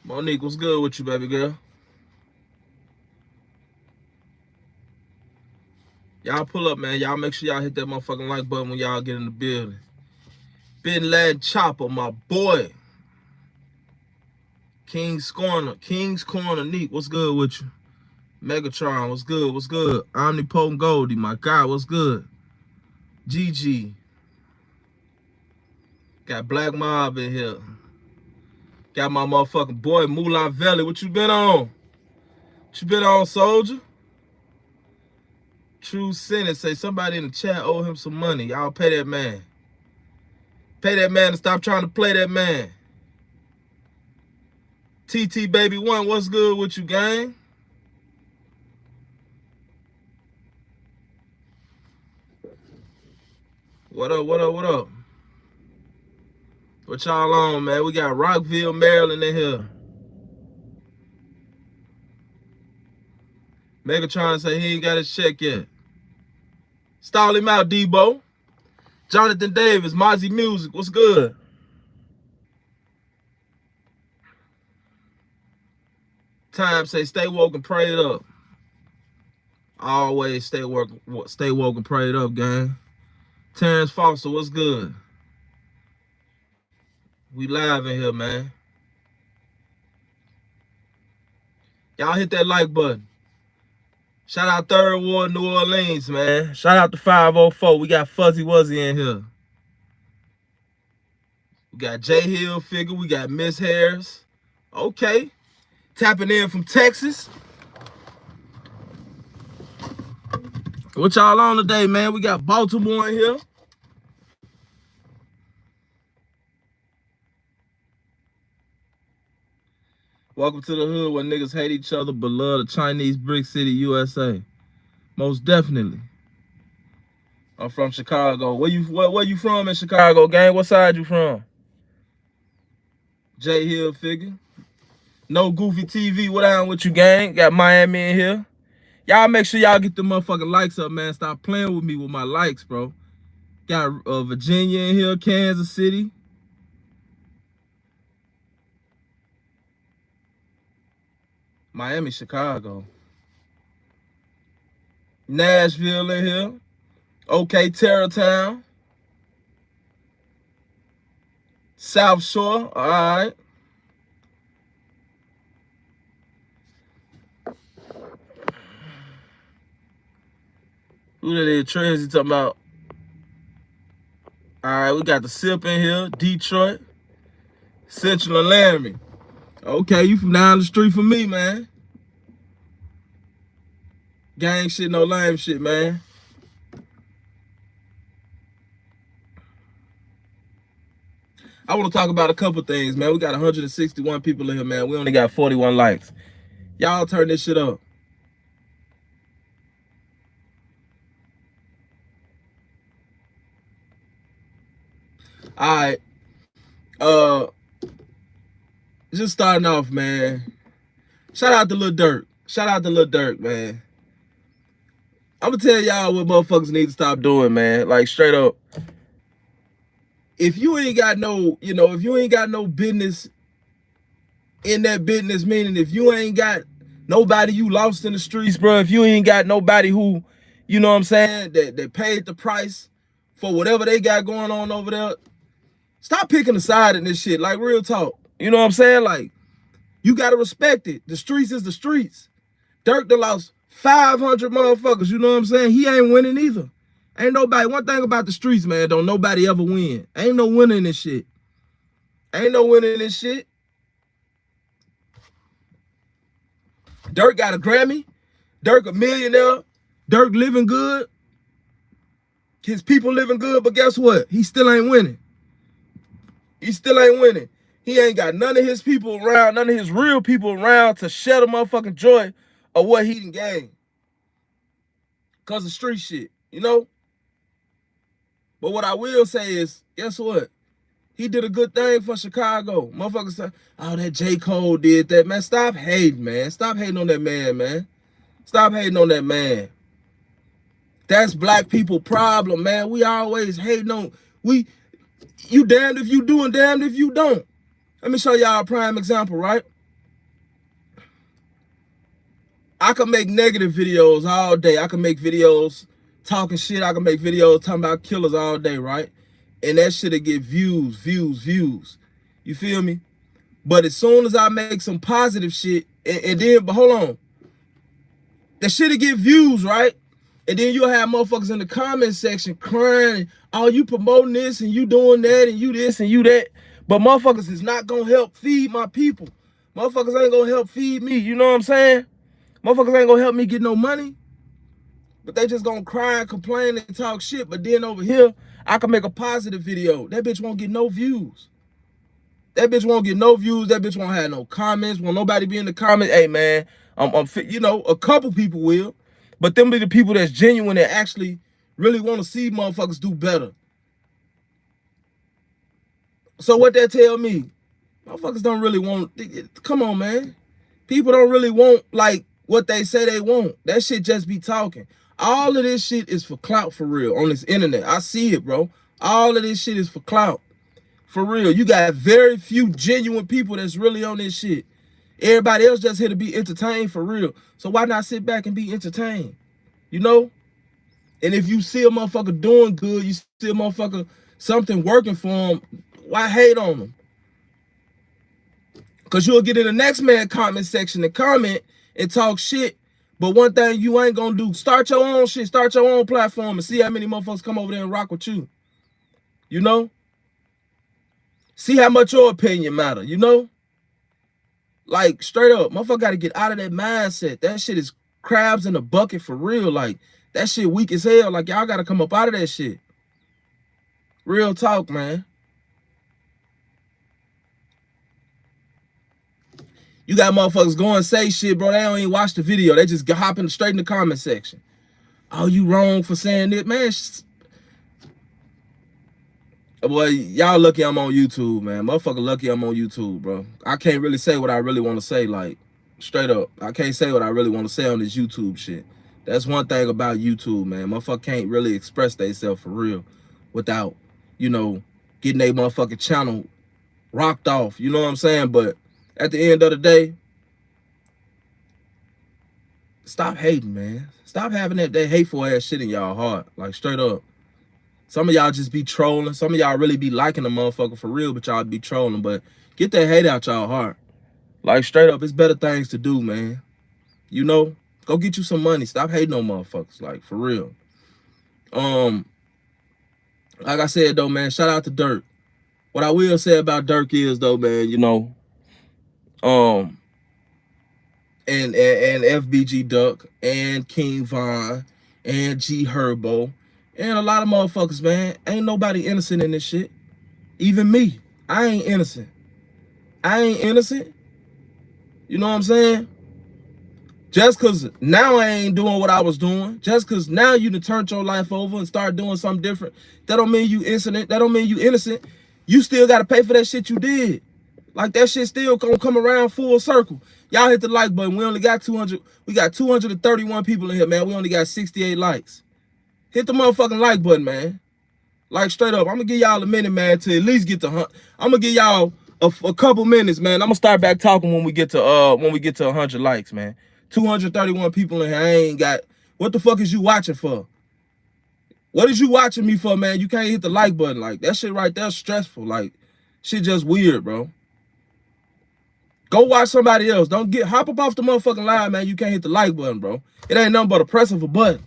Monique, what's good with you, baby girl? Y'all pull up, man. Y'all make sure y'all hit that motherfucking like button when y'all get in the building. Bin Laden Chopper, my boy. King's Corner, Neat, what's good with you? Megatron, what's good, what's good? Omnipotent Goldie, my God, what's good? GG. Got Black Mob in here. Got my motherfucking boy, Moolah Valley. What you been on? What you been on, soldier? True Sentence say somebody in the chat owe him some money. Y'all pay that man. Pay that man and stop trying to play that man. TT Baby One, what's good with you, gang? What up, what up, what up? What y'all on, man? We got Rockville, Maryland in here. Megatron say he ain't got his check yet. Stall him out, Debo. Jonathan Davis, Mozzie Music, what's good? Time say stay woke and pray it up. Always stay woke and pray it up, gang. Terrence Foster, what's good? We live in here, man. Y'all hit that like button. Shout out 3rd Ward, New Orleans, man. Shout out to 504. We got Fuzzy Wuzzy in here. We got J Hill figure. We got Miss Harris. Okay. Tapping in from Texas. What y'all on today, man? We got Baltimore in here. Welcome to the hood where niggas hate each other but love the Chinese brick city, USA. Most definitely. I'm from Chicago. Where you from in Chicago, gang? What side you from? J Hill figure. No Goofy TV. What down with you, gang? Got Miami in here. Y'all make sure y'all get the motherfucking likes up, man. Stop playing with me with my likes, bro. Got Virginia in here, Kansas City. Miami, Chicago. Nashville in here. Okay, Terrortown. South Shore, all right. Who that is? Trez, you talking about? All right, we got the Sip in here. Detroit. Central and Laramie. Okay, you from down the street from me, man. Gang shit, no lame shit, man. I want to talk about a couple things, man. We got 161 people in here, man. We only got 41 likes. Y'all turn this shit up. All right. Just starting off, man. Shout out to Lil Dirk. Shout out to Lil Dirk, man. I'm gonna tell y'all what motherfuckers need to stop doing, man. Like, straight up. If you ain't got no, if you ain't got no business in that business, meaning if you ain't got nobody you lost in the streets, bro, if you ain't got nobody who, you know what I'm saying, that paid the price for whatever they got going on over there, stop picking a side in this shit. Like, real talk. You know what I'm saying? Like, you gotta respect it. The streets is the streets. Dirk done lost 500 motherfuckers. You know what I'm saying? He ain't winning either. Ain't nobody. One thing about the streets, man, don't nobody ever win. Ain't no winning this shit. Ain't no winning this shit. Dirk got a Grammy. Dirk a millionaire. Dirk living good. His people living good, but guess what? He still ain't winning. He still ain't winning. He ain't got none of his people around, none of his real people around to share the motherfucking joy of what he done gained. Because of street shit, you know? But what I will say is, guess what? He did a good thing for Chicago. Motherfuckers say, oh, that J. Cole did that. Man, stop hating, man. Stop hating on that man, man. Stop hating on that man. That's black people problem, man. We always hating on, you damned if you do and damned if you don't. Let me show y'all a prime example, right? I can make negative videos all day. I can make videos talking shit. I can make videos talking about killers all day, right? And that shit'll get views, views, views. You feel me? But as soon as I make some positive shit, and then, but hold on, that shit'll get views, right? And then you'll have motherfuckers in the comment section crying, oh, you promoting this and you doing that and you this and you that. But motherfuckers is not gonna help feed my people. Motherfuckers ain't gonna help feed me, you know what I'm saying? Motherfuckers ain't gonna help me get no money. But they just gonna cry and complain and talk shit. But then over here, I can make a positive video. That bitch won't get no views. That bitch won't get no views. That bitch won't have no comments. Won't nobody be in the comments. Hey, man, you know, a couple people will. But them be the people that's genuine that actually really want to see motherfuckers do better. So what that tell me? Motherfuckers don't really want, come on, man. People don't really want, like, what they say they want. That shit just be talking. All of this shit is for clout, for real, on this internet. I see it, bro. All of this shit is for clout. For real. You got very few genuine people that's really on this shit. Everybody else just here to be entertained, for real. So why not sit back and be entertained? You know? And if you see a motherfucker doing good, you see a motherfucker, something working for him, why hate on them? Because you'll get in the next man comment section and comment and talk shit. But one thing you ain't gonna do, start your own shit, start your own platform and see how many motherfuckers come over there and rock with you. You know? See how much your opinion matter, you know? Like, straight up, motherfucker gotta get out of that mindset. That shit is crabs in a bucket for real. Like, that shit weak as hell. Like, y'all gotta come up out of that shit. Real talk, man. You got motherfuckers going say shit, bro. They don't even watch the video. They just hopping straight in the comment section. Oh, you wrong for saying it, man. Boy, y'all lucky I'm on YouTube, man. Motherfucker lucky I'm on YouTube, bro. I can't really say what I really want to say, like, straight up. I can't say what I really want to say on this YouTube shit. That's one thing about YouTube, man. Motherfucker can't really express themselves for real without, you know, getting their motherfucking channel rocked off. You know what I'm saying? But at the end of the day, stop hating, man. Stop having that hateful ass shit in y'all heart. Like, straight up. Some of y'all just be trolling. Some of y'all really be liking the motherfucker for real, but y'all be trolling. But get that hate out y'all heart. Like, straight up, it's better things to do, man. You know? Go get you some money. Stop hating on motherfuckers. Like, for real. Like I said, though, man, shout out to Dirk. What I will say about Dirk is, though, man, you know, and FBG Duck and King Von and G Herbo and a lot of motherfuckers, man. Ain't nobody innocent in this shit. Even me. I ain't innocent. I ain't innocent. You know what I'm saying? Just because now I ain't doing what I was doing, just because now you done turned your life over and start doing something different, that don't mean you innocent. That don't mean you innocent. You still got to pay for that shit you did. Like, that shit still gonna come around full circle. Y'all hit the like button. We only got 200. We got 231 people in here, man. We only got 68 likes. Hit the motherfucking like button, man. Like, straight up. I'm gonna give y'all a minute, man, to at least get to I'm gonna give y'all a couple minutes, man. I'm gonna start back talking when we get to 100 likes, man. 231 people in here. I ain't got. What the fuck is you watching for? What is you watching me for, man? You can't hit the like button. Like, that shit right there stressful. Like, shit just weird, bro. Go watch somebody else. Don't hop up off the motherfucking line, man. You can't hit the like button, bro. It ain't nothing but a press of a button.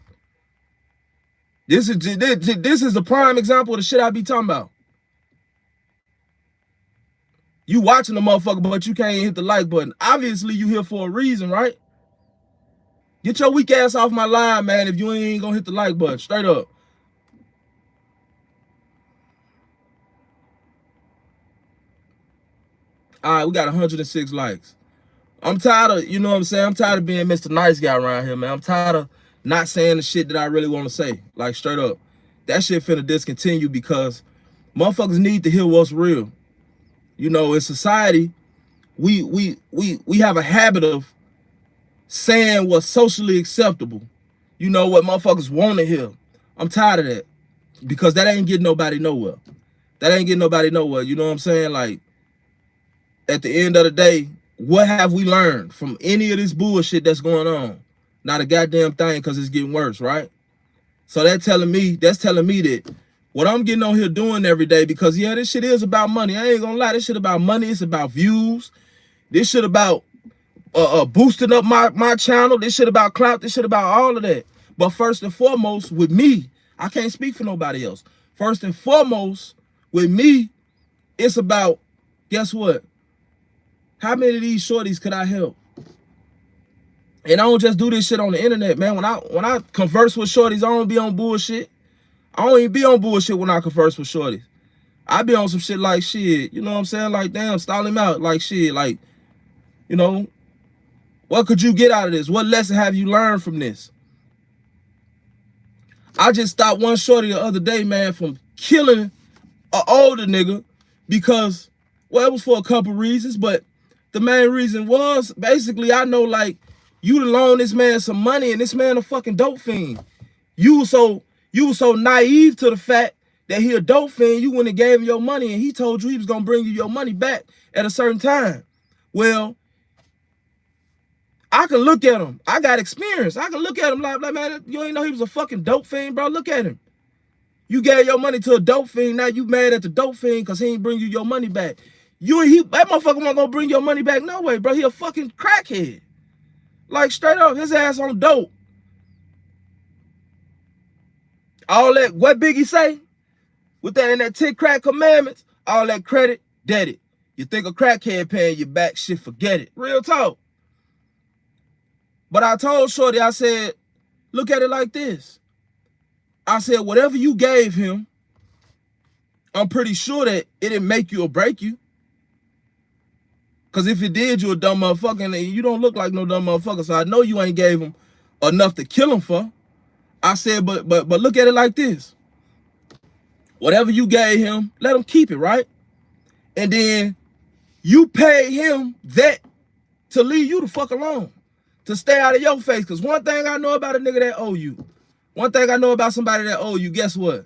This is the prime example of the shit I be talking about. You watching the motherfucker, but you can't hit the like button. Obviously, you here for a reason, right? Get your weak ass off my line, man, if you ain't gonna hit the like button. Straight up. All right, we got 106 likes. I'm tired of, you know what I'm saying? I'm tired of being Mr. Nice Guy around here, man. I'm tired of not saying the shit that I really want to say. Like, straight up. That shit finna discontinue because motherfuckers need to hear what's real. You know, in society, we have a habit of saying what's socially acceptable. You know, what motherfuckers want to hear. I'm tired of that. Because that ain't getting nobody nowhere. That ain't getting nobody nowhere. You know what I'm saying? Like, at the end of the day, what have we learned from any of this bullshit that's going on? Not a goddamn thing, because it's getting worse, right? So that's telling me that what I'm getting on here doing every day, because yeah, this shit is about money. I ain't gonna lie, this shit about money. It's about views. This shit about boosting up my channel. This shit about clout. This shit about all of that. But first and foremost, with me, I can't speak for nobody else. First and foremost, with me, it's about, guess what? How many of these shorties could I help? And I don't just do this shit on the internet, man. When I converse with shorties, I don't be on bullshit. I don't even be on bullshit when I converse with shorties. I be on some shit like, shit, you know what I'm saying? Like, damn, stall him out. Like, shit, like, you know, what could you get out of this? What lesson have you learned from this? I just stopped one shorty the other day, man, from killing an older nigga because, well, it was for a couple reasons, but the main reason was, basically, I know, like, you loan this man some money and this man a fucking dope fiend. You were so naive to the fact that he a dope fiend, you went and gave him your money and he told you he was gonna bring you your money back at a certain time. Well, I can look at him. I got experience. I can look at him like, man, you ain't know he was a fucking dope fiend, bro. Look at him. You gave your money to a dope fiend. Now you mad at the dope fiend because he ain't bring you your money back. That motherfucker wasn't gonna bring your money back no way, bro. He a fucking crackhead. Like, straight up, his ass on dope. All that, what Biggie say? With that in that 10 crack commandments, all that credit, debt it. You think a crackhead paying you back, shit, forget it. Real talk. But I told Shorty, I said, look at it like this. I said, whatever you gave him, I'm pretty sure that it didn't make you or break you. Because if it did, you a dumb motherfucker, and you don't look like no dumb motherfucker, so I know you ain't gave him enough to kill him for. I said, but look at it like this. Whatever you gave him, let him keep it, right? And then you pay him that to leave you the fuck alone, to stay out of your face. Because one thing I know about a nigga that owe you, one thing I know about somebody that owe you, guess what?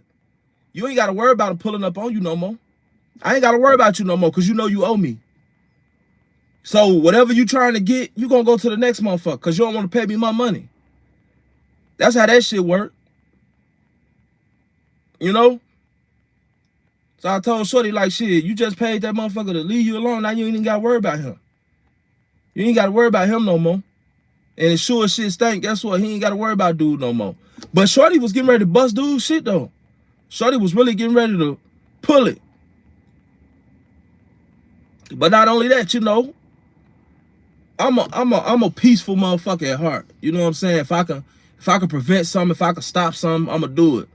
You ain't got to worry about him pulling up on you no more. I ain't got to worry about you no more because you know you owe me. So whatever you trying to get, you going to go to the next motherfucker because you don't want to pay me my money. That's how that shit work. You know? So I told Shorty, like, shit, you just paid that motherfucker to leave you alone. Now you ain't even got to worry about him. You ain't got to worry about him no more. And as sure as shit stink, guess what? He ain't got to worry about dude no more. But Shorty was getting ready to bust dude's shit, though. Shorty was really getting ready to pull it. But not only that, you know, I'm a peaceful motherfucker at heart. You know what I'm saying? If I can prevent something, if I can stop something, I'ma do it.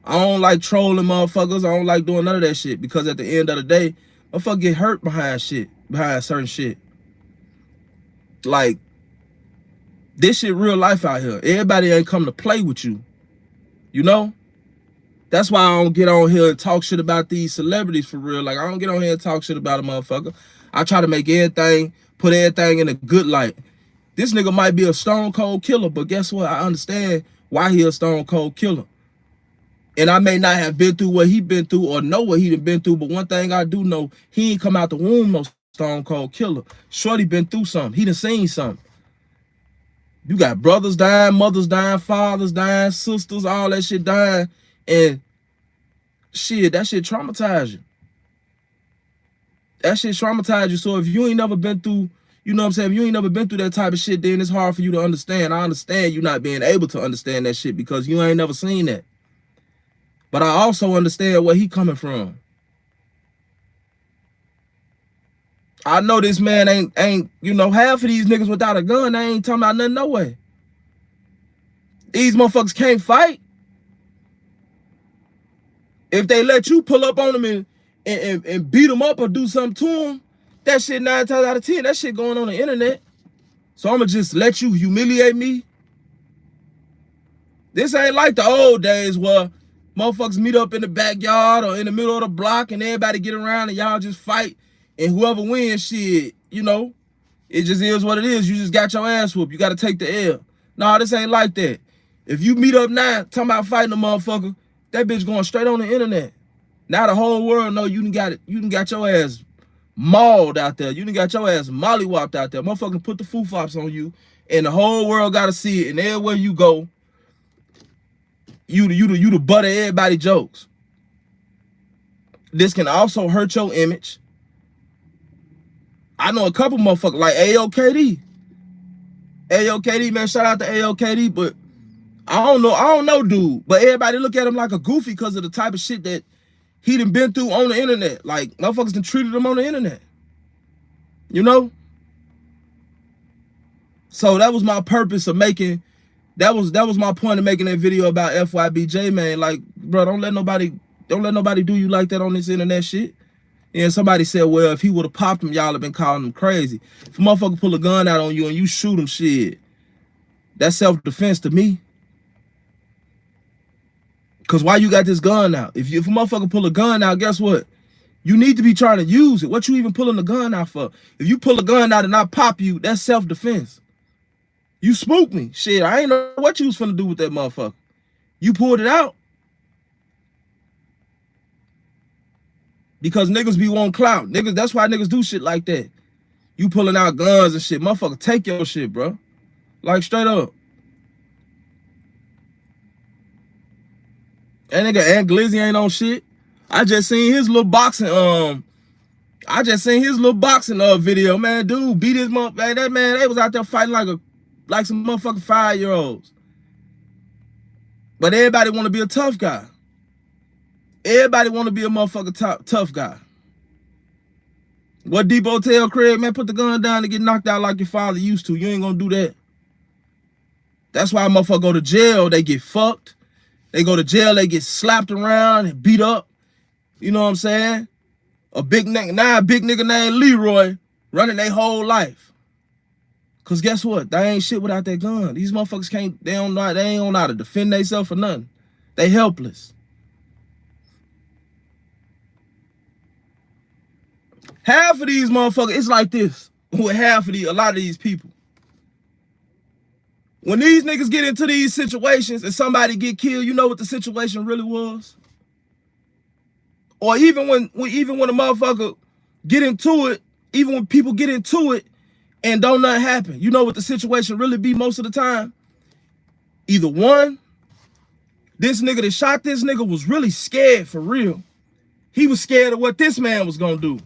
I don't like trolling motherfuckers. I don't like doing none of that shit because at the end of the day, motherfucker get hurt behind certain shit. Like, this shit real life out here. Everybody ain't come to play with you. You know? That's why I don't get on here and talk shit about these celebrities for real. Like, I don't get on here and talk shit about a motherfucker. I try to make everything, put everything in a good light. This nigga might be a stone cold killer, but guess what? I understand why he a stone cold killer. And I may not have been through what he been through or know what he done been through, but one thing I do know, he ain't come out the womb no stone cold killer. Shorty been through something. He done seen something. You got brothers dying, mothers dying, fathers dying, sisters, all that shit dying. And shit, that shit traumatized you. That shit traumatized you. So if you ain't never been through, you know what I'm saying? If you ain't never been through that type of shit, then it's hard for you to understand. I understand you not being able to understand that shit because you ain't never seen that. But I also understand where he coming from. I know this man ain't, you know, half of these niggas without a gun, they ain't talking about nothing no way. These motherfuckers can't fight. If they let you pull up on them and beat them up or do something to them, that shit 9 times out of 10, that shit going on the internet. So I'ma just let you humiliate me. This ain't like the old days where motherfuckers meet up in the backyard or in the middle of the block and everybody get around and y'all just fight and whoever wins, shit, you know, it just is what it is. You just got your ass whooped. You got to take the L. Nah, this ain't like that. If you meet up now talking about fighting a motherfucker, that bitch going straight on the internet. Now the whole world know you done got your ass mauled out there. You done got your ass mollywopped out there. Motherfucking put the foo-fops on you, and the whole world gotta see it. And everywhere you go, you the butt of everybody's jokes. This can also hurt your image. I know a couple motherfuckers like AOKD. AOKD, man, shout out to AOKD, but I don't know dude, but everybody look at him like a goofy because of the type of shit that he done been through on the internet. Like, motherfuckers done treated him on the internet. You know? So that was my purpose of making, that was my point of making that video about FYBJ, man. Like, bro, don't let nobody do you like that on this internet shit. And somebody said, well, if he would have popped him, y'all have been calling him crazy. If a motherfucker pull a gun out on you and you shoot him, shit, that's self-defense to me. Cause why you got this gun out? If a motherfucker pull a gun out, guess what? You need to be trying to use it. What you even pulling the gun out for? If you pull a gun out and I pop you, that's self-defense. You spooked me. Shit, I ain't know what you was finna do with that motherfucker. You pulled it out. Because niggas be wanting clout. Niggas, that's why niggas do shit like that. You pulling out guns and shit. Motherfucker, take your shit, bro. Like, straight up. That nigga Ant Glizzy ain't on shit. I just seen his little boxing video, man. Dude beat his motherfucker. That man, they was out there fighting like some motherfucking 5-year-olds. But everybody want to be a tough guy. Everybody want to be a motherfucking tough guy. What Debo tell Craig, man, put the gun down and get knocked out like your father used to. You ain't gonna do that. That's why motherfucker go to jail, they get fucked. They go to jail, they get slapped around and beat up. You know what I'm saying? A big nigga named Leroy running their whole life. Cause guess what? They ain't shit without that gun. These motherfuckers can't, they ain't know how to defend themselves or nothing. They helpless. Half of these motherfuckers, it's like this with a lot of these people. When these niggas get into these situations and somebody get killed, you know what the situation really was? Or even when a motherfucker get into it, even when people get into it and don't nothing happen, you know what the situation really be most of the time? Either one, this nigga that shot this nigga was really scared for real. He was scared of what this man was gonna do.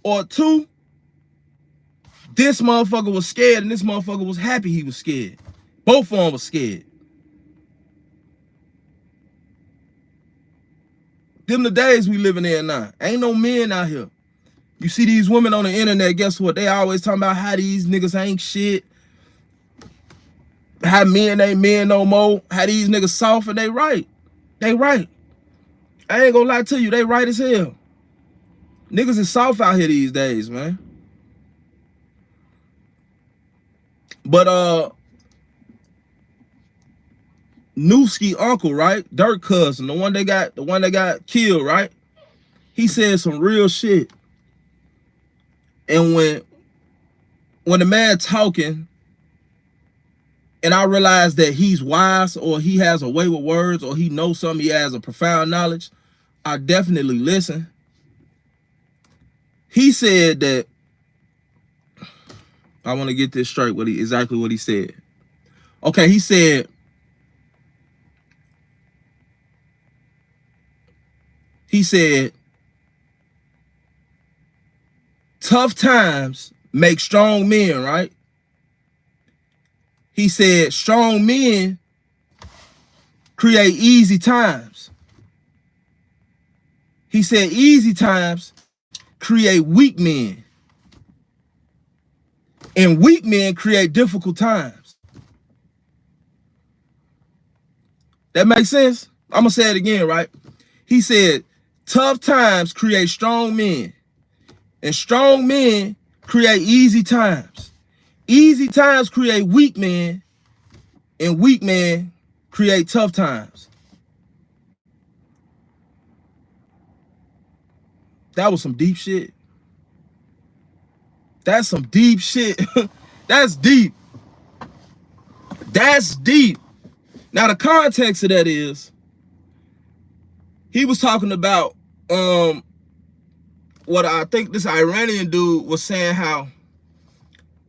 Or two, this motherfucker was scared and this motherfucker was happy he was scared. Both of them was scared. Them the days we living in now. Ain't no men out here. You see these women on the internet, guess what? They always talking about how these niggas ain't shit. How men ain't men no more. How these niggas soft, and they right. They right. I ain't gonna lie to you, they right as hell. Niggas is soft out here these days, man. But Newski uncle, right? Dirk cousin, the one that got killed, right? He said some real shit. And when the man talking, and I realize that he's wise, or he has a way with words, or he knows something, he has a profound knowledge, I definitely listen. He said that, I want to get this straight, exactly what he said. Okay, he said, tough times make strong men, right? He said, strong men create easy times. He said, easy times create weak men. And weak men create difficult times. That makes sense? I'm going to say it again, right? He said, tough times create strong men. And strong men create easy times. Easy times create weak men. And weak men create tough times. That was some deep shit. That's some deep shit. That's deep. That's deep. Now the context of that is, he was talking about what I think this Iranian dude was saying, how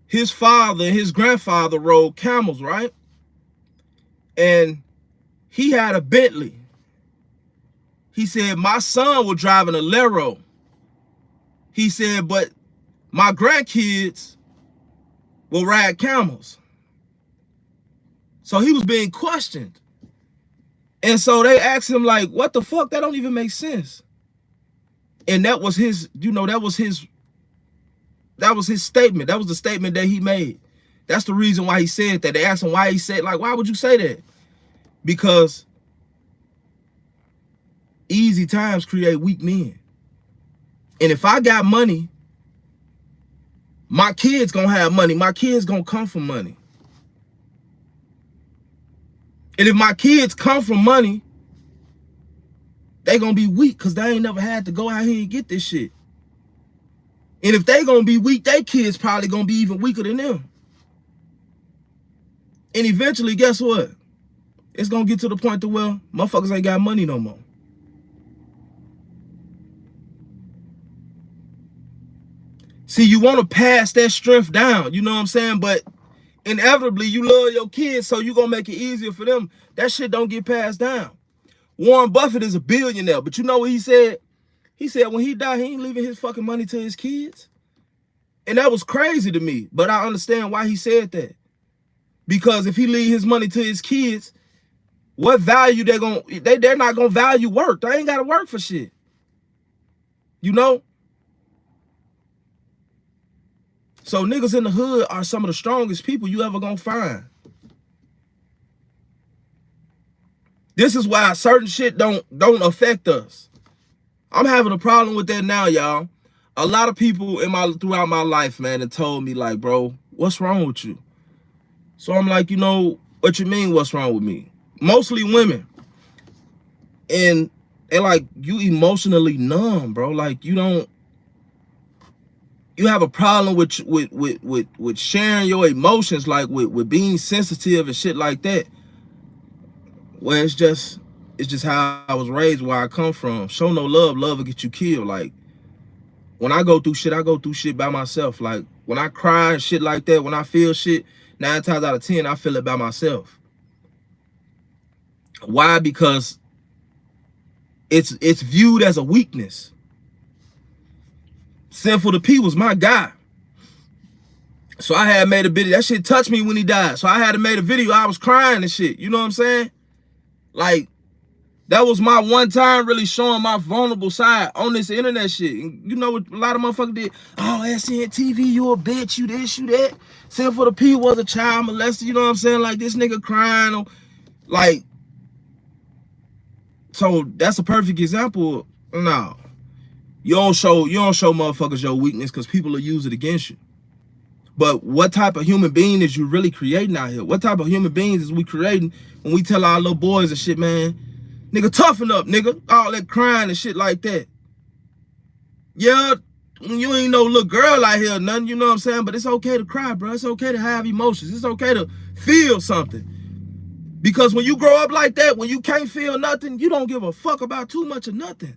his father and his grandfather rode camels, right? And he had a Bentley. He said, my son was driving a Lero. He said, but my grandkids will ride camels. So he was being questioned. And so they asked him, like, what the fuck? That don't even make sense. And that was his, you know, that was his statement. That was the statement that he made. That's the reason why he said that. They asked him why he said, like, why would you say that? Because easy times create weak men. And if I got money, my kids gonna have money. My kids gonna come from money. And if my kids come from money, they gonna be weak because they ain't never had to go out here and get this shit. And if they gonna be weak, their kids probably gonna be even weaker than them. And eventually, guess what? It's gonna get to the point to where motherfuckers ain't got money no more. See, you want to pass that strength down, you know what I'm saying? But inevitably, you love your kids, so you gonna make it easier for them. That shit don't get passed down. Warren Buffett is a billionaire, but you know what he said? He said when he died, he ain't leaving his fucking money to his kids. And that was crazy to me, but I understand why he said that. Because if he leave his money to his kids, what value they're not gonna value work. They ain't gotta work for shit. You know? So niggas in the hood are some of the strongest people you ever gonna find. This is why certain shit don't affect us. I'm having a problem with that now, y'all. A lot of people throughout my life, man, have told me, like, bro, what's wrong with you? So I'm like, you know, what you mean, what's wrong with me? Mostly women. And they're like, you emotionally numb, bro. Like, you have a problem with sharing your emotions, like with being sensitive and shit like that. Well, it's just how I was raised, where I come from. Show no love, love will get you killed. Like, when I go through shit, I go through shit by myself. Like, when I cry and shit like that, when I feel shit, 9 times out of 10, I feel it by myself. Why? Because it's viewed as a weakness. Sinful to P was my guy. So I had made a video. That shit touched me when he died. So I had to make a video. I was crying and shit. You know what I'm saying? Like, that was my one time really showing my vulnerable side on this internet shit. And you know what a lot of motherfuckers did? Oh, SNTV, you a bitch, you this, you that. Sinful to P was a child molester. You know what I'm saying? Like, this nigga crying. Like, so that's a perfect example. No. You don't show motherfuckers your weakness because people will use it against you. But what type of human being is you really creating out here? What type of human beings is we creating when we tell our little boys and shit, man, nigga, toughen up, nigga. All that crying and shit like that. Yeah, you ain't no little girl out here or nothing, you know what I'm saying? But it's okay to cry, bro. It's okay to have emotions. It's okay to feel something. Because when you grow up like that, when you can't feel nothing, you don't give a fuck about too much of nothing.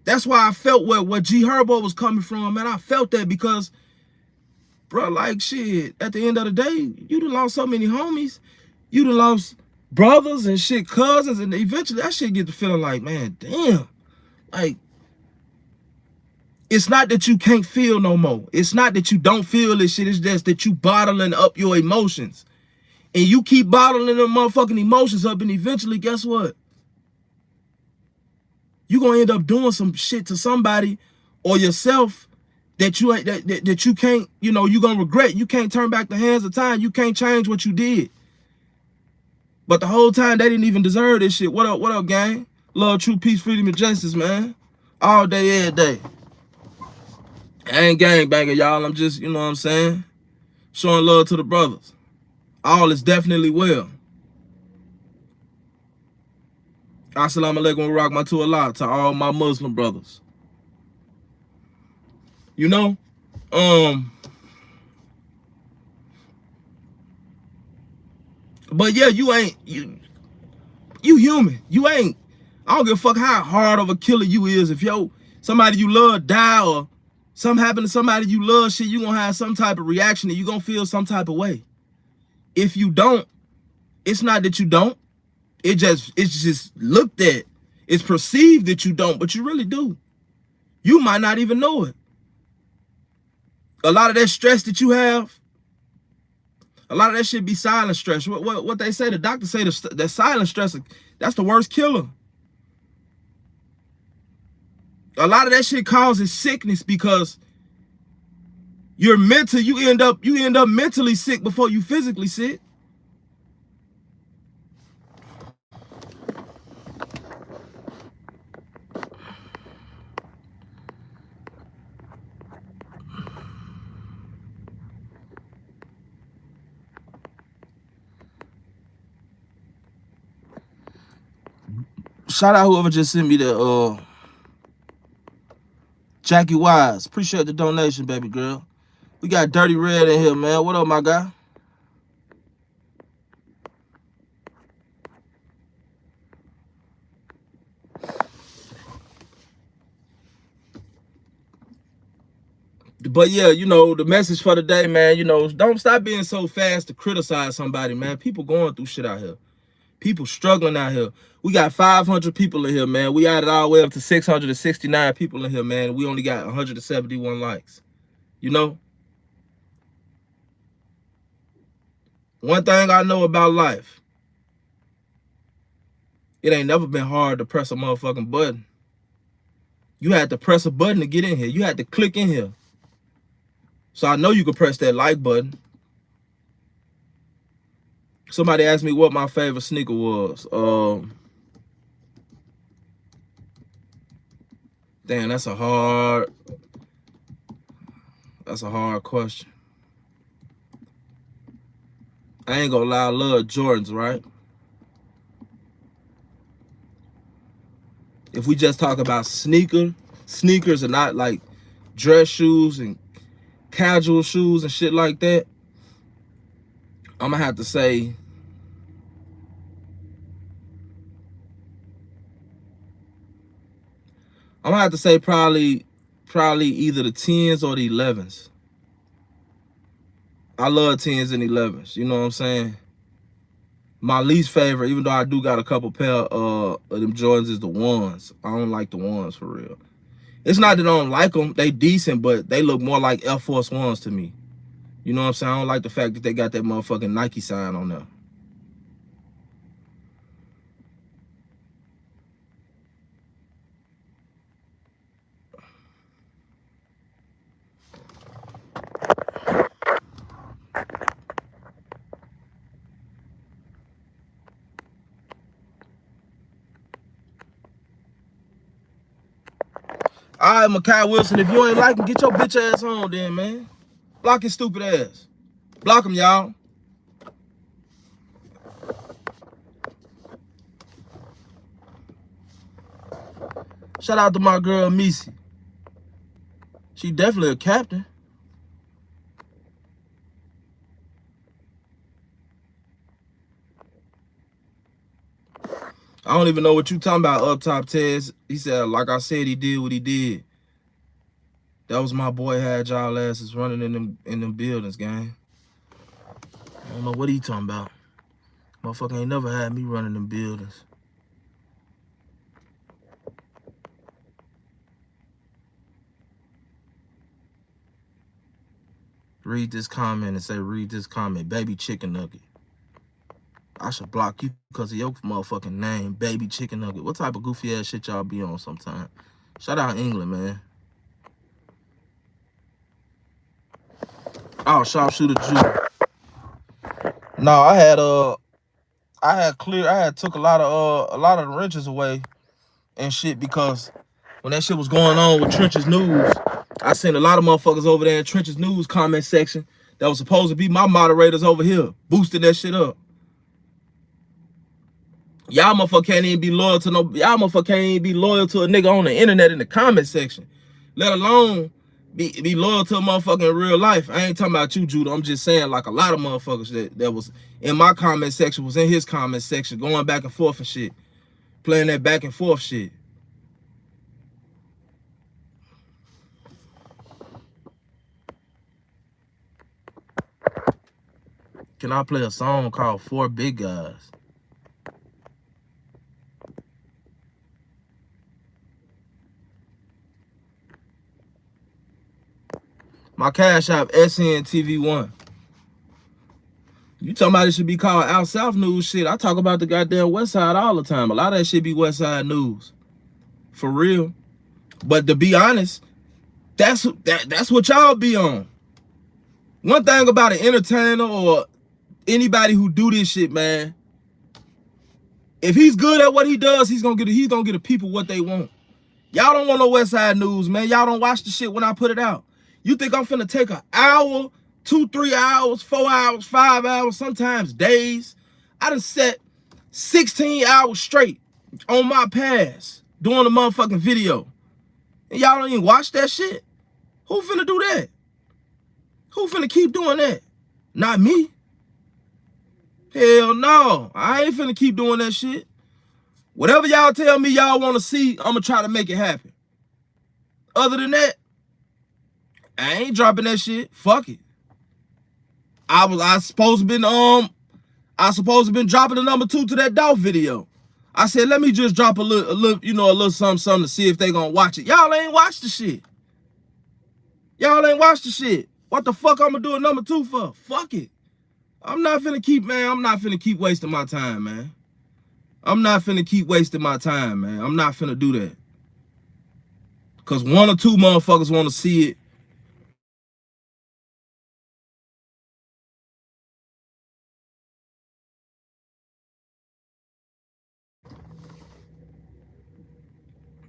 That's why I felt where G Herbo was coming from, man. I felt that because, bro, like, shit, at the end of the day, you done lost so many homies. You done lost brothers and shit, cousins, and eventually that shit get to feeling like, man, damn. Like, it's not that you can't feel no more. It's not that you don't feel this shit. It's just that you bottling up your emotions. And you keep bottling them motherfucking emotions up, and eventually, guess what? You're gonna end up doing some shit to somebody or yourself that you can't, you know, you're gonna regret. You can't turn back the hands of time. You can't change what you did. But the whole time they didn't even deserve this shit. What up, gang? Love, truth, peace, freedom, and justice, man. All day, every day. I ain't gang banging, y'all. I'm just, you know what I'm saying, showing love to the brothers. All is definitely well. Assalamu alaikum wa rahmatullah to all my Muslim brothers. You know, but yeah, you human. You ain't, I don't give a fuck how hard of a killer you is. If somebody you love die or something happen to somebody you love, shit, you gonna have some type of reaction and you gonna feel some type of way. If you don't, it's not that you don't. It's just looked at. It's perceived that you don't, but you really do. You might not even know it. A lot of that stress that you have, a lot of that shit be silent stress. What they say, the doctors say that silent stress, that's the worst killer. A lot of that shit causes sickness because you're mental. You end up mentally sick before you physically sick. Shout out whoever just sent me the Jackie Wise. Appreciate the donation, baby girl. We got Dirty Red in here, man. What up, my guy? But yeah, you know, the message for the day, man, you know, don't stop being so fast to criticize somebody, man. People going through shit out here. People struggling out here. We got 500 people in here, man. We added all the way up to 669 people in here, man. We only got 171 likes. You know? One thing I know about life, it ain't never been hard to press a motherfucking button. You had to press a button to get in here. You had to click in here. So I know you can press that like button. Somebody asked me what my favorite sneaker was. Damn, that's a hard question. I ain't gonna lie, I love Jordans, right? If we just talk about sneakers and not like dress shoes and casual shoes and shit like that, I'm gonna have to say probably either the 10s or the 11s. I love 10s and 11s, you know what I'm saying? My least favorite, even though I do got a couple pair of them Jordans, is the ones. I don't like the ones for real. It's not that I don't like them. They decent, but they look more like Air Force Ones to me. You know what I'm saying? I don't like the fact that they got that motherfucking Nike sign on there. All right, Makai Wilson, if you ain't liking, get your bitch ass home then, man. Block his stupid ass. Block him, y'all. Shout out to my girl, Missy. She definitely a captain. I don't even know what you talking about, up top, Tez. He said, like I said, he did what he did. That was my boy had y'all asses running in them buildings, gang. I don't know what he talking about. Motherfucker ain't never had me running them buildings. Read this comment and say, read this comment. Baby Chicken Nugget. I should block you because of your motherfucking name, Baby Chicken Nugget. What type of goofy ass shit y'all be on sometime? Shout out England, man. Oh, sharpshooter Jew. No, I had took a lot of the wrenches away and shit because when that shit was going on with Trenches News, I seen a lot of motherfuckers over there in Trenches News comment section that was supposed to be my moderators over here, boosting that shit up. Y'all motherfucker can't even be loyal to a nigga on the internet in the comment section, let alone be loyal to a motherfucker in real life. I ain't talking about you, Judah. I'm just saying, like, a lot of motherfuckers that was in my comment section was in his comment section, going back and forth and shit, playing that back and forth shit. Can I play a song called Four Big Guys? My Cash App, SNTV1. You talking about it should be called Out South News shit. I talk about the goddamn West Side all the time. A lot of that shit be West Side News. For real. But to be honest, that's what y'all be on. One thing about an entertainer or anybody who do this shit, man, if he's good at what he does, he's gonna get the people what they want. Y'all don't want no West Side News, man. Y'all don't watch the shit when I put it out. You think I'm finna take an hour, 2, 3 hours, 4 hours, 5 hours, sometimes days? I done set 16 hours straight on my pass doing the motherfucking video. And y'all don't even watch that shit? Who finna do that? Who finna keep doing that? Not me. Hell no. I ain't finna keep doing that shit. Whatever y'all tell me y'all want to see, I'm gonna try to make it happen. Other than that, I ain't dropping that shit. Fuck it. I supposed to been dropping the number 2 to that Dolph video. I said, let me just drop a little something to see if they gonna watch it. Y'all ain't watch the shit. Y'all ain't watch the shit. What the fuck I'm gonna do a number 2 for? Fuck it. I'm not finna keep wasting my time, man. I'm not finna keep wasting my time, man. I'm not finna do that. Cause 1 or 2 motherfuckers wanna see it.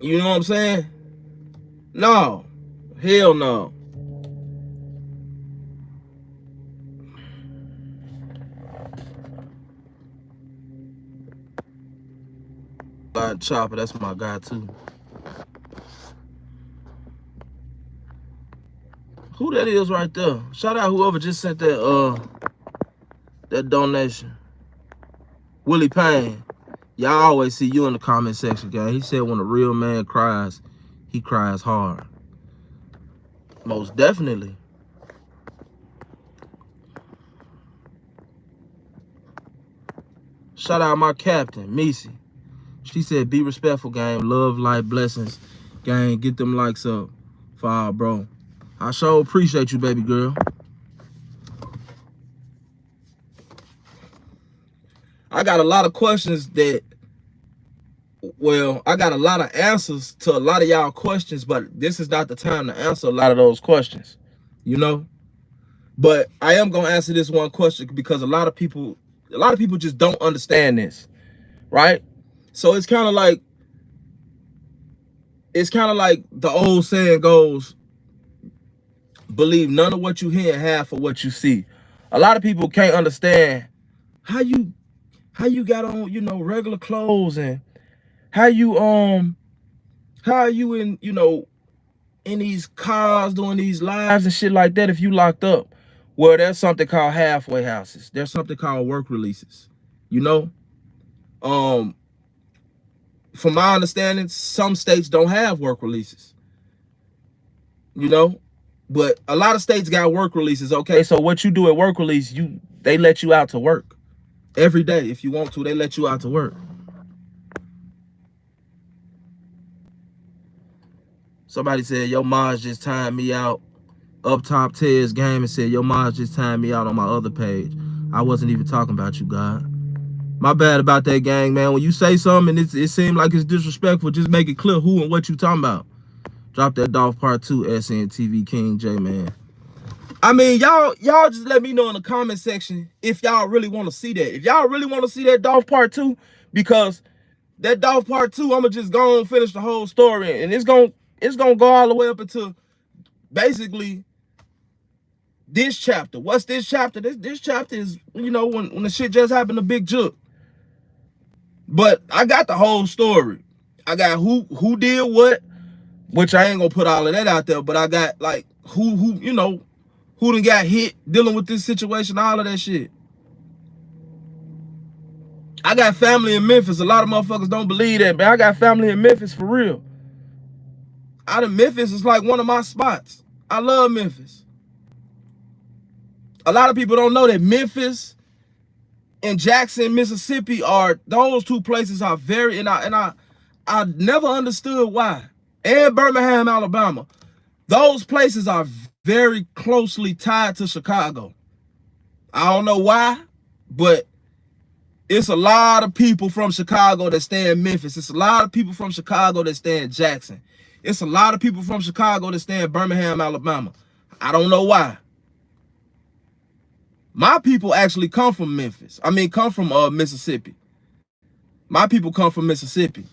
You know what I'm saying? No. Hell no. Chopper, that's my guy too. Who that is right there? Shout out whoever just sent that donation. Willie Payne. Y'all always see you in the comment section, guy. He said when a real man cries, he cries hard. Most definitely. Shout out my captain, Missy. She said, be respectful, gang. Love, life, blessings. Gang, get them likes up. Fire, bro. I sure appreciate you, baby girl. I got a lot of questions that, well, I got a lot of answers to a lot of y'all questions, but this is not the time to answer a lot of those questions, you know? But I am going to answer this one question because a lot of people just don't understand this, right? So it's kind of like the old saying goes, believe none of what you hear and half of what you see. A lot of people can't understand how you got on, you know, regular clothes, and how are you in, you know, in these cars doing these lives and shit like that if you locked up. Well, there's something called halfway houses. There's something called work releases, you know? From my understanding, some states don't have work releases, you know? But a lot of states got work releases, okay? So what you do at work release, they let you out to work. Every day, if you want to, they let you out to work. Somebody said, your mom's just timed me out. Up top Ted's game and said, your mom's just timed me out on my other page. I wasn't even talking about you, God. My bad about that, gang, man. When you say something and it seems like it's disrespectful, just make it clear who and what you talking about. Drop that Dolph Part 2, SNTV King J, man. I mean, y'all just let me know in the comment section if y'all really want to see that. If y'all really want to see that Dolph Part 2, because that Dolph Part 2, I'm gonna just go and finish the whole story, and it's gonna go all the way up into basically this chapter. What's this chapter? This chapter is, you know, when the shit just happened to Big Jook. But I got the whole story. I got who did what, which I ain't gonna put all of that out there, but I got like who you know, who done got hit dealing with this situation, all of that shit. I got family in Memphis. A lot of motherfuckers don't believe that, but I got family in Memphis for real. Out of Memphis is like one of my spots. I love Memphis. A lot of people don't know that Memphis and Jackson, Mississippi those two places are very, and I never understood why. And Birmingham, Alabama. Those places are very closely tied to Chicago. I don't know why, but it's a lot of people from Chicago that stay in Memphis. It's a lot of people from Chicago that stay in Jackson. It's a lot of people from Chicago that stay in Birmingham, Alabama. I don't know why. My people actually come from Memphis. I mean, come from Mississippi. My people come from Mississippi.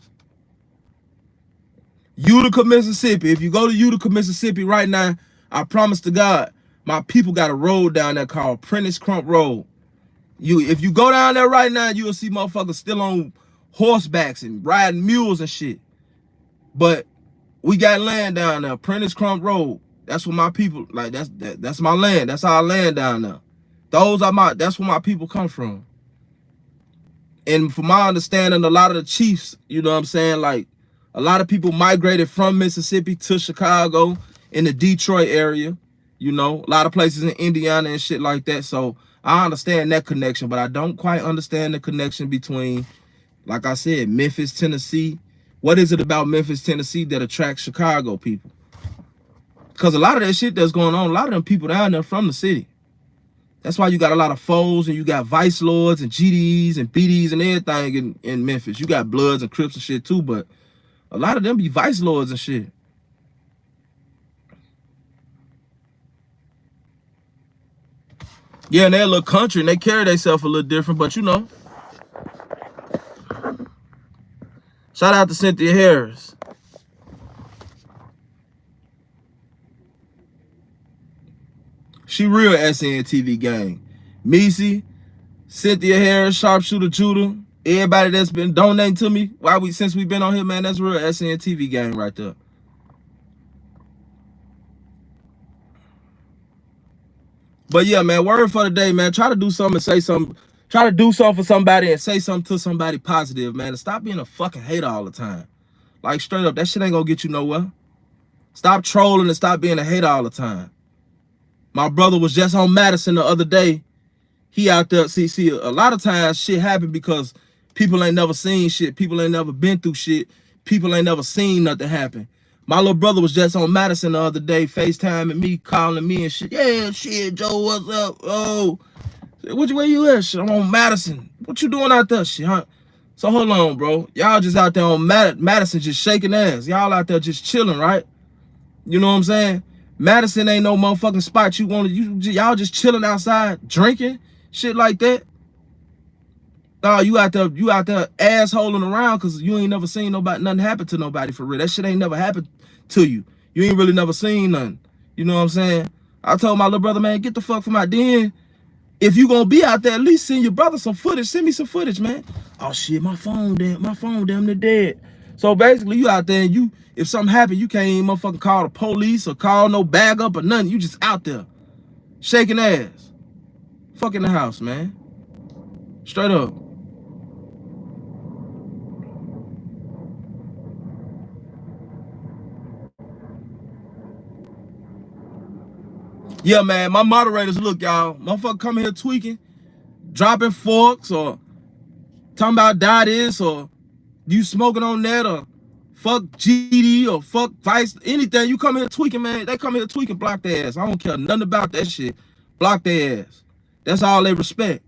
Utica, Mississippi. If you go to Utica, Mississippi right now, I promise to God, my people got a road down there called Prentice Crump Road. If you go down there right now, you will see motherfuckers still on horsebacks and riding mules and shit. But we got land down there, Prentice Crump Road. That's what my people, like, that's my land. That's our land down there. That's where my people come from. And from my understanding, a lot of the chiefs, you know what I'm saying, like, a lot of people migrated from Mississippi to Chicago in the Detroit area, you know, a lot of places in Indiana and shit like that. So I understand that connection, but I don't quite understand the connection between, like I said, Memphis, Tennessee. What is it about Memphis, Tennessee that attracts Chicago people? Because a lot of that shit that's going on, a lot of them people down there from the city. That's why you got a lot of foes and you got vice lords and GDs and BDs and everything in Memphis. You got Bloods and Crips and shit too, but a lot of them be vice lords and shit. Yeah, and they're a little country and they carry themselves a little different, but you know. Shout out to Cynthia Harris. She real SNTV gang. Meesy, Cynthia Harris, Sharpshooter Judah, everybody that's been donating to me since we've been on here, man, that's real SNTV gang right there. But yeah, man, word for the day, man. Try to do something and say something. Try to do something for somebody and say something to somebody positive, man. And stop being a fucking hater all the time. Like, straight up, that shit ain't gonna get you nowhere. Stop trolling and stop being a hater all the time. My brother was just on Madison the other day. He out there, see, a lot of times shit happen because people ain't never seen shit. People ain't never been through shit. People ain't never seen nothing happen. My little brother was just on Madison the other day, FaceTiming me, calling me and shit. Yeah, shit, Joe, what's up? Oh, where you at? Shit, I'm on Madison. What you doing out there? Shit, huh? So hold on, bro. Y'all just out there on Madison just shaking ass. Y'all out there just chilling, right? You know what I'm saying? Madison ain't no motherfucking spot you want to, y'all just chilling outside, drinking, shit like that. Nah, you out there assholing around because you ain't never seen nothing happen to nobody for real. That shit ain't never happened to you. You ain't really never seen nothing. You know what I'm saying? I told my little brother, man, get the fuck from out there. If you gonna be out there, at least send your brother some footage. Send me some footage, man. Oh shit, my phone damn near dead. So basically, you out there and if something happen, you can't even motherfucking call the police or call no bag up or nothing. You just out there shaking ass. Fuck in the house, man. Straight up. Yeah, man, my moderators, look, y'all, motherfucker coming here tweaking, dropping forks or talking about die this or you smoking on that or fuck GD or fuck Vice, anything. You come here tweaking, man. They come here tweaking, block their ass. I don't care nothing about that shit. Block their ass. That's all they respect.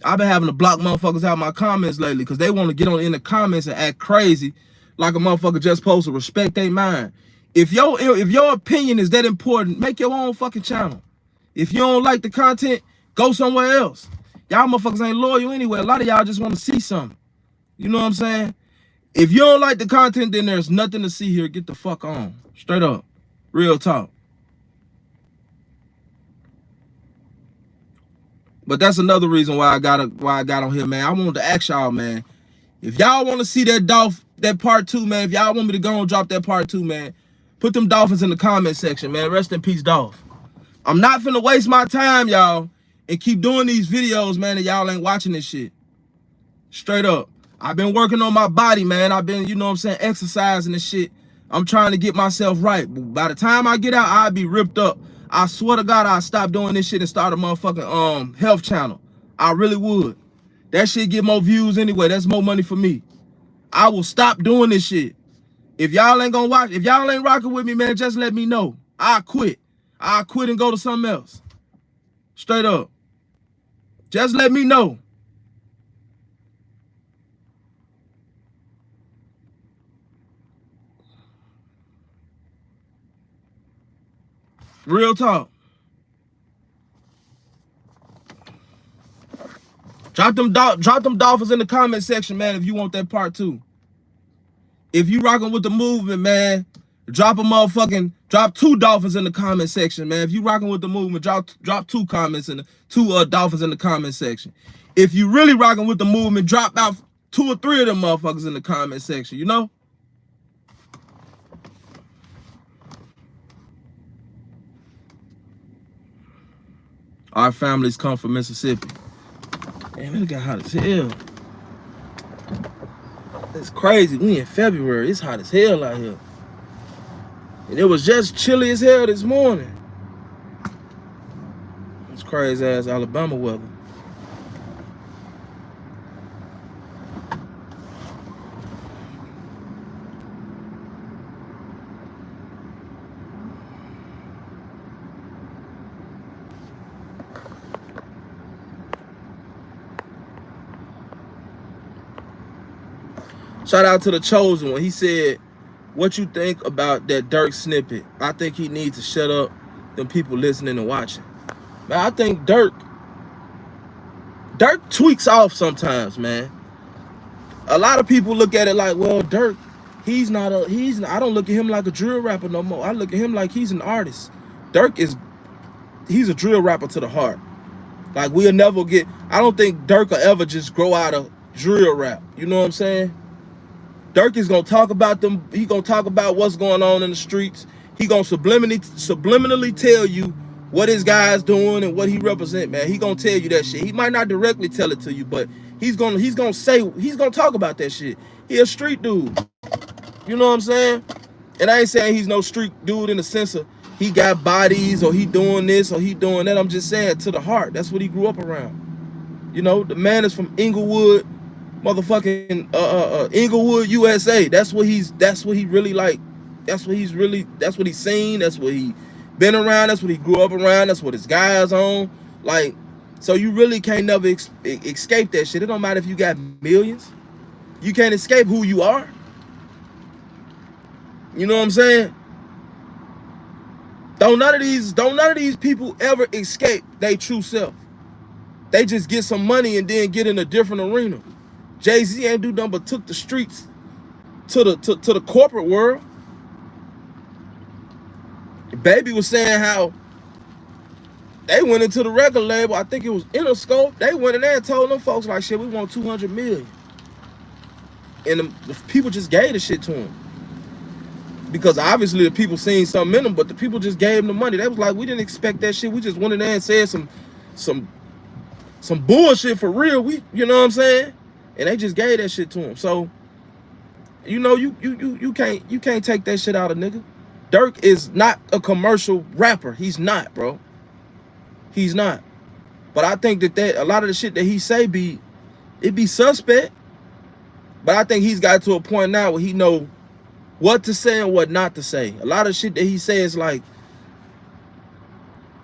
I've been having to block motherfuckers out my comments lately because they want to get on in the comments and act crazy like a motherfucker just supposed to respect their mind. If your opinion is that important, make your own fucking channel. If you don't like the content, go somewhere else. Y'all motherfuckers ain't loyal anyway. A lot of y'all just want to see something. You know what I'm saying? If you don't like the content, then there's nothing to see here. Get the fuck on. Straight up. Real talk. But that's another reason why I got on here, man. I wanted to ask y'all, man. If y'all want to see that part 2, man. If y'all want me to go and drop that part 2, man. Put them dolphins in the comment section, man. Rest in peace, Dolph. I'm not finna waste my time, y'all, and keep doing these videos, man, and y'all ain't watching this shit. Straight up. I've been working on my body, man. I've been, you know what I'm saying, exercising and shit. I'm trying to get myself right. By the time I get out, I'll be ripped up. I swear to God, I'll stop doing this shit and start a motherfucking health channel. I really would. That shit get more views anyway. That's more money for me. I will stop doing this shit. If y'all ain't gonna watch, if y'all ain't rocking with me, man, just let me know. I'll quit. I'll quit and go to something else. Straight up. Just let me know. Real talk. Drop them dolphins in the comment section, man, if you want that part 2. If you rocking with the movement, man, drop 2 dolphins in the comment section, man. If you rocking with the movement, drop 2 comments in the 2 dolphins in the comment section. If you really rocking with the movement, drop out 2 or 3 of them motherfuckers in the comment section, you know? Our families come from Mississippi. Man, it got hot as hell. It's crazy. We in February. It's hot as hell out here. And it was just chilly as hell this morning. It's crazy ass Alabama weather. Shout out to the chosen one. He said, what you think about that Dirk snippet? I think he needs to shut up them people listening and watching. Man, I think Dirk tweaks off sometimes, man. A lot of people look at it like, well, Dirk, I don't look at him like a drill rapper no more. I look at him like he's an artist. He's a drill rapper to the heart. Like, we'll never get, I don't think Dirk will ever just grow out of drill rap. You know what I'm saying? Dirk is gonna talk about them. He gonna talk about what's going on in the streets. He gonna subliminally tell you what his guy's doing and what he represent, man. He gonna tell you that shit. He might not directly tell it to you, but he's gonna talk about that shit. He a street dude. You know what I'm saying? And I ain't saying he's no street dude in the sense of he got bodies or he doing this or he doing that. I'm just saying to the heart. That's what he grew up around. You know, the man is from Inglewood, motherfucking Inglewood, USA. That's what he really like. That's what he's seen. That's what he been around. That's what he grew up around. That's what his guys on. Like, so you really can't never escape that shit. It don't matter if you got millions. You can't escape who you are. You know what I'm saying? Don't none of these people ever escape their true self. They just get some money and then get in a different arena. Jay-Z ain't do nothing but took the streets to the corporate world. Baby was saying how they went into the record label. I think it was Interscope. They went in there and told them folks like, shit, we want 200 million. And the people just gave the shit to them. Because obviously the people seen something in them, but the people just gave them the money. They was like, we didn't expect that shit. We just went in there and said some bullshit for real. You know what I'm saying? And they just gave that shit to him. So, you know, you can't take that shit out of nigga. Dirk is not a commercial rapper. He's not, bro. He's not. But I think that a lot of the shit that he say it be suspect. But I think he's got to a point now where he know what to say and what not to say. A lot of shit that he says like,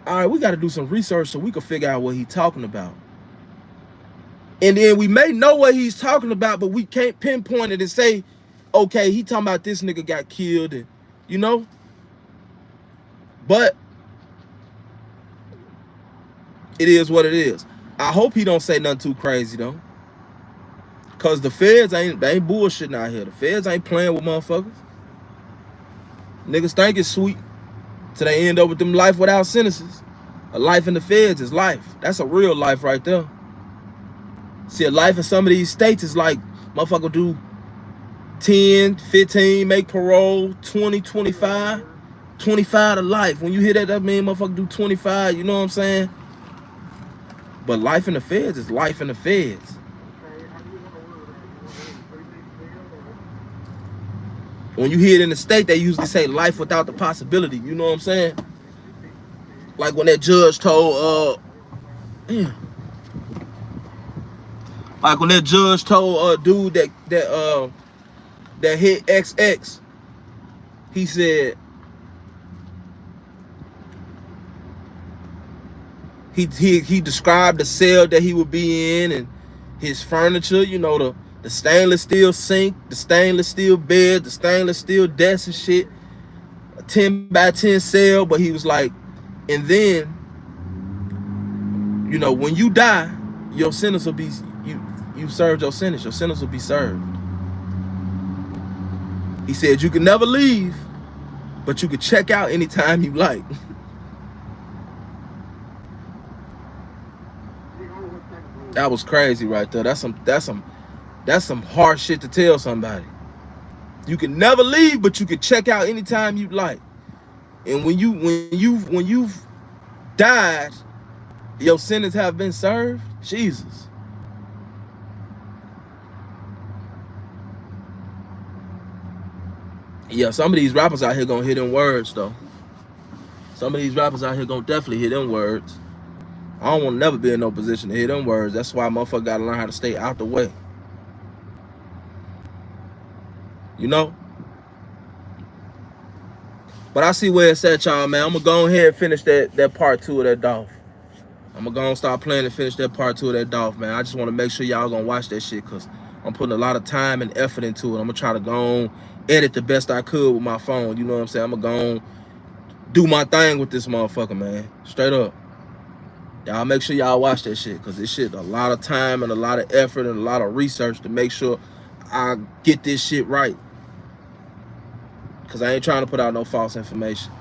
all right, we got to do some research so we can figure out what he's talking about. And then we may know what he's talking about, but we can't pinpoint it and say, okay, he talking about this nigga got killed, and you know. But it is what it is. I hope he don't say nothing too crazy though, cause the feds they ain't bullshitting out here. The feds ain't playing with motherfuckers. Niggas think it's sweet till they end up with them life without sentences. A life in the feds is life. That's a real life right there. See, a life in some of these states is like, motherfucker do 10, 15, make parole, 20, 25, 25 to life. When you hear that, that mean motherfucker do 25, you know what I'm saying? But life in the feds is life in the feds. When you hear it in the state, they usually say life without the possibility, you know what I'm saying? Like when that judge told, Like when that judge told dude that hit XX, he said he described the cell that he would be in and his furniture, you know, the stainless steel sink, the stainless steel bed, the stainless steel desk and shit, a 10 by 10 cell. But he was like, and then, you know, when you die, your sentence will be, you served your sentence will be served. He said you can never leave, but you could check out anytime you like. That was crazy right there. That's some hard shit to tell somebody. You can never leave, but you can check out anytime you like. And when you've died, your sentence have been served. Jesus. Yeah, some of these rappers out here gonna hit them words though. Some of these rappers out here gonna definitely hit them words. I don't want to never be in no position to hear them words. That's why motherfucker gotta learn how to stay out the way. You know? But I see where it's at, y'all, man. I'm gonna go ahead and finish that part 2 of that Dolph. I'm gonna go and start playing and finish that part 2 of that Dolph, man. I just want to make sure y'all gonna watch that shit, because I'm putting a lot of time and effort into it. I'm gonna try to go on, edit the best I could with my phone. You know what I'm saying? I'm gonna go on, do my thing with this motherfucker, man. Straight up. Y'all make sure y'all watch that shit, because this shit a lot of time and a lot of effort and a lot of research to make sure I get this shit right. Because I ain't trying to put out no false information.